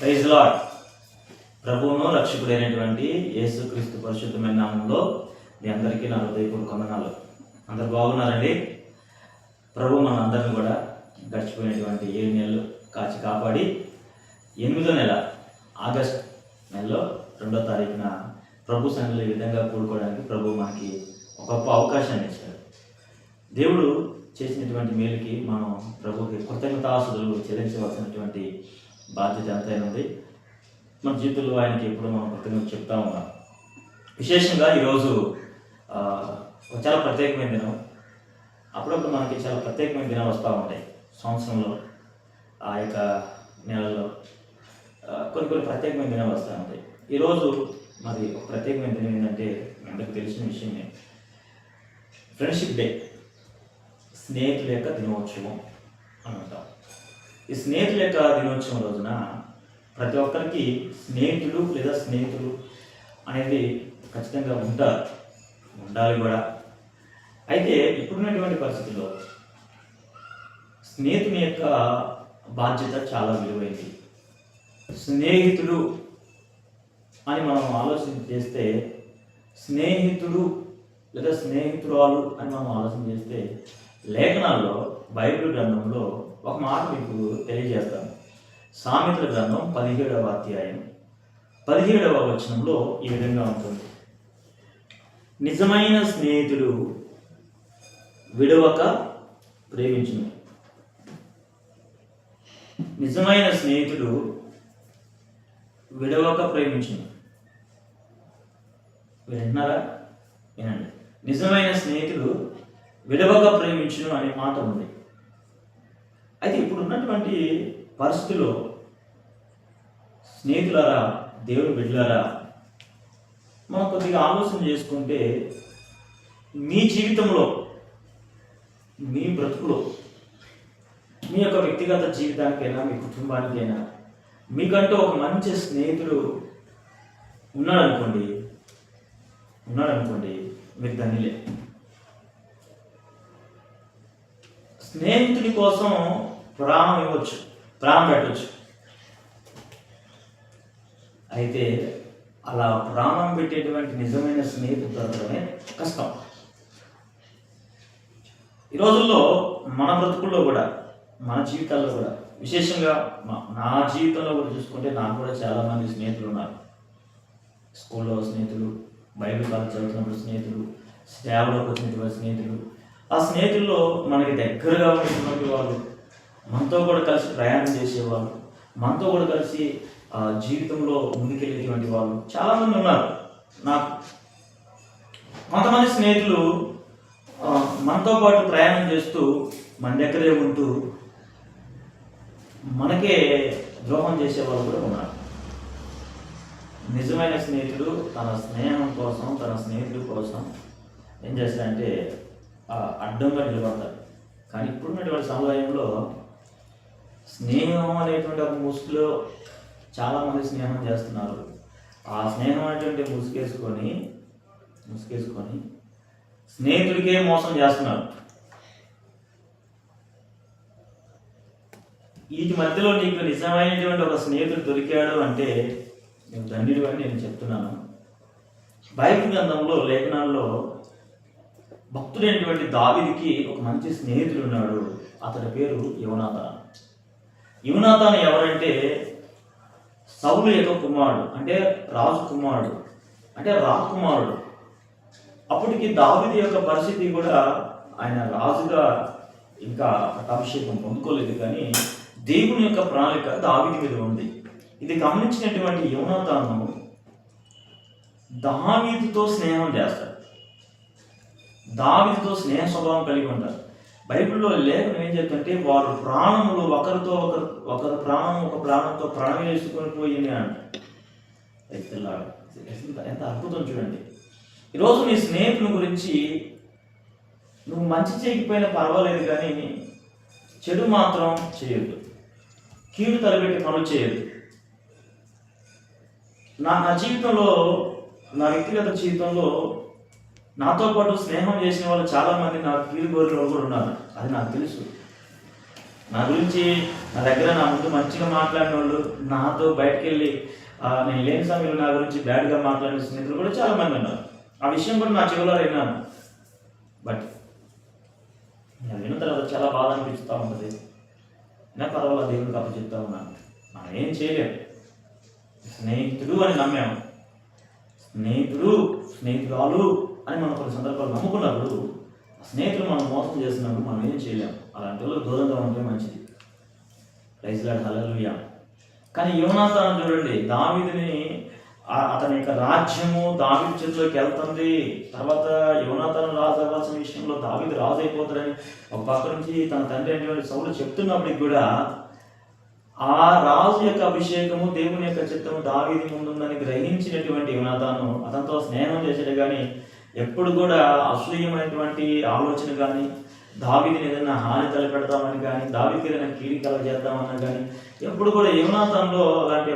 Praise lord. ప్రభువును రక్షకుడైనటువంటి యేసుక్రీస్తు పరిశుద్ధమైన నామంలో మీ అందరికీ నా హృదయపూర్వక వందనాలు. అందరు బాగున్నారండి? ప్రభు మన అందరిని కూడా గడిచిపోయినటువంటి 7 నెలలు కాచి కాపాడి 8వ నెల ఆగస్ట్ నెలలో 2వ తారీఖున ప్రభు సన్నిధిలో ఈ విధంగా కూడుకోవడానికి ప్రభు మనకి ఒక గొప్ప అవకాశాన్ని ఇచ్చారు. దేవుడు చేసినటువంటి మేలుకి మనం ప్రభుకి కృతజ్ఞతాస్తుతులు చెల్లించవలసినటువంటి బాధ్యత ఎంతైనా ఉంది. మన జీవితంలో ఆయనకి ఎప్పుడు మనం కృతజ్ఞత చెప్తా ఉన్నాం. విశేషంగా ఈరోజు చాలా ప్రత్యేకమైన దినం. అప్పుడప్పుడు మనకి చాలా ప్రత్యేకమైన దినాలు వస్తూ ఉంటాయి సంవత్సరంలో. ఆ యొక్క నెలలో కొన్ని ప్రత్యేకమైన దినాలు వస్తూ ఉంటాయి. ఈరోజు మరి ఒక ప్రత్యేకమైన దినం ఏంటంటే అందరికి తెలిసిన విషయమే, ఫ్రెండ్షిప్ డే, స్నేహితుల యొక్క దినోత్సవం అని అంటాం. ఈ స్నేహితుల యొక్క దినోత్సవం రోజున ప్రతి ఒక్కరికి స్నేహితులు లేదా స్నేహితులు అనేది ఖచ్చితంగా ఉండాలి కూడా. అయితే ఇప్పుడున్నటువంటి పరిస్థితుల్లో స్నేహితుని యొక్క బాధ్యత చాలా విలువైంది. స్నేహితుడు అని మనం ఆలోచన చేస్తే, స్నేహితుడు లేదా స్నేహితురాలు అని మనం ఆలోచన చేస్తే, లేఖనాల్లో బైబిల్ గ్రంథంలో ఒక మాట మీకు తెలియజేస్తాను. సామెతల గ్రంథం 17వ అధ్యాయం 17వ వచనంలో ఈ విధంగా ఉంటుంది: నిజమైన స్నేహితుడు విడవక ప్రేమించును. నిజమైన స్నేహితుడు విడవక ప్రేమించును. వింటున్నారా? వినండి. నిజమైన స్నేహితుడు విడవక ప్రేమించును అనే మాట ఉంది. అయితే ఇప్పుడు ఉన్నటువంటి పరిస్థితుల్లో స్నేహితులారా, దేవుని బిడ్డలారా, మనం కొద్దిగా ఆలోచన చేసుకుంటే మీ జీవితంలో, మీ బ్రతుకులో, మీ యొక్క వ్యక్తిగత జీవితానికైనా మీ కుటుంబానికైనా మీకంటూ ఒక మంచి స్నేహితుడు ఉన్నాడనుకోండి, మీరు ధన్యులే. స్నేహితుడి కోసం ప్రాణం ఇవ్వచ్చు, ప్రాణం పెట్టవచ్చు. అయితే అలా ప్రాణం పెట్టేటువంటి నిజమైన స్నేహితుడు దొరకడమే కష్టం. ఈ రోజుల్లో మన బ్రతుకుల్లో కూడా, మన జీవితాల్లో కూడా, విశేషంగా నా జీవితంలో కూడా చూసుకుంటే నాకు కూడా చాలామంది స్నేహితులు ఉన్నారు. స్కూల్లో స్నేహితులు, బైబిల్ కాలేజ్ చదువుతున్నప్పుడు స్నేహితులు, సేవలోకి వచ్చినటువంటి స్నేహితులు. ఆ స్నేహితుల్లో మనకి దగ్గరగా ఉన్నటువంటి వాళ్ళు, మనతో కూడా కలిసి ప్రయాణం చేసేవాళ్ళు, మనతో కూడా కలిసి జీవితంలో ముందుకెళ్ళేటువంటి వాళ్ళు చాలామంది ఉన్నారు. నాకు కొంతమంది స్నేహితులు మనతో పాటు ప్రయాణం చేస్తూ మన దగ్గరే ఉంటూ మనకే ద్రోహం చేసేవాళ్ళు కూడా ఉన్నారు. నిజమైన స్నేహితుడు తన స్నేహం కోసం, తన స్నేహితుడి కోసం ఏం చేస్తాడంటే అడ్డంగా నిలబడతాడు. కానీ ఇప్పుడున్నటువంటి సముదాయంలో స్నేహం అనేటువంటి ఒక ముసుగులో చాలామంది స్నేహం చేస్తున్నారు. ఆ స్నేహం అనేటువంటి ముసుగేసుకొని స్నేహితుడికే మోసం చేస్తున్నారు. వీటి మధ్యలో నీకు నిజమైనటువంటి ఒక స్నేహితుడు దొరికాడు అంటే నువ్వు ధన్యుడు అని నేను చెప్తున్నాను. బైబిల్ గ్రంథంలో, లేఖనాల్లో భక్తుడైనటువంటి దావీదుకి ఒక మంచి స్నేహితుడు ఉన్నాడు. అతడి పేరు యోనాతాను. యోనాతాను ఎవరంటే సౌలు యొక్క కుమారుడు, అంటే రాజు కుమారుడు, అంటే రాకుమారుడు. అప్పటికి దావీదు యొక్క పరిస్థితి కూడా, ఆయన రాజుగా ఇంకా పట్టాభిషేకం పొందుకోలేదు, కానీ దేవుని యొక్క ప్రణాళిక దావీదు మీద ఉంది. ఇది గమనించినటువంటి యోనాతాను దావీదుతో స్నేహం చేస్తాడు. దావీదుతో స్నేహ స్వభావం కలిగి ఉంటారు. బైబిల్లో లేఖనం ఏం చెప్తుంటే, వారు ప్రాణములు ఒకరితో ఒకరు ప్రాణంతో ప్రాణం వేసుకొని పోయింది అంట. ఎంత అద్భుతం చూడండి. ఈరోజు నీ స్నేహితుని గురించి నువ్వు మంచి చేయకపోయినా పర్వాలేదు, కానీ చెడు మాత్రం చేయొద్దు, కీడు తలపెట్టి పనులు చేయొద్దు. నా జీవితంలో, నా వ్యక్తిగత జీవితంలో నాతో పాటు స్నేహం చేసిన వాళ్ళు చాలామంది నా కీడు గోరులో కూడా ఉన్నారు. అది నాకు తెలుసు. నా గురించి నా దగ్గర నా ముందు మంచిగా మాట్లాడిన వాళ్ళు, నాతో బయటకు వెళ్ళి నేను లేని సమయంలో నా గురించి బ్యాడ్గా మాట్లాడిన స్నేహితులు కూడా చాలామంది ఉన్నారు. ఆ విషయం కూడా నా చెవిలో విన్నాను. బట్ నేను విన్న తర్వాత చాలా బాధ అనిపిస్తూ ఉంటుంది. నాకు పర్వాలేదు, దేవుడికి అప్పచెప్తా ఉన్నాను. మనం ఏం చేయలేము. స్నేహితుడు అని నమ్మాము, స్నేహితురాలు అని మనం కొన్ని సందర్భాలు నమ్ముకున్నప్పుడు స్నేహితులు మనం మోసం చేస్తున్నప్పుడు మనం ఏం చేయలేము. అలాంటి వాళ్ళకి దూరంగా ఉంటే మంచిది. ప్రైజ్ లార్డ్, హల్లెలూయా. కానీ యోనాతాను చూడండి, దావీదుని అతని యొక్క రాజ్యము దావీదు చేతిలోకి వెళ్తుంది. తర్వాత యోనాతాను రాజు అవ్వాల్సిన విషయంలో దావీదు రాజు అయిపోతాడని ఒక పక్క నుంచి తన తండ్రి అయినటువంటి సౌలు చెప్తున్నప్పటికి కూడా ఆ రాజు యొక్క అభిషేకము, దేవుని యొక్క చిత్తము దావీదు ముందుందని గ్రహించినటువంటి యోనాతాను అతనితో స్నేహం చేసాడు. కానీ ఎప్పుడు కూడా అసూయమైనటువంటి ఆలోచన కానీ, దావీదుని ఏదైనా హాని తలపెడతామని కానీ, దావీదుకి ఏదైనా కీడి కలగజేద్దామని కానీ ఎప్పుడు కూడా యోనాతానులో అలాంటి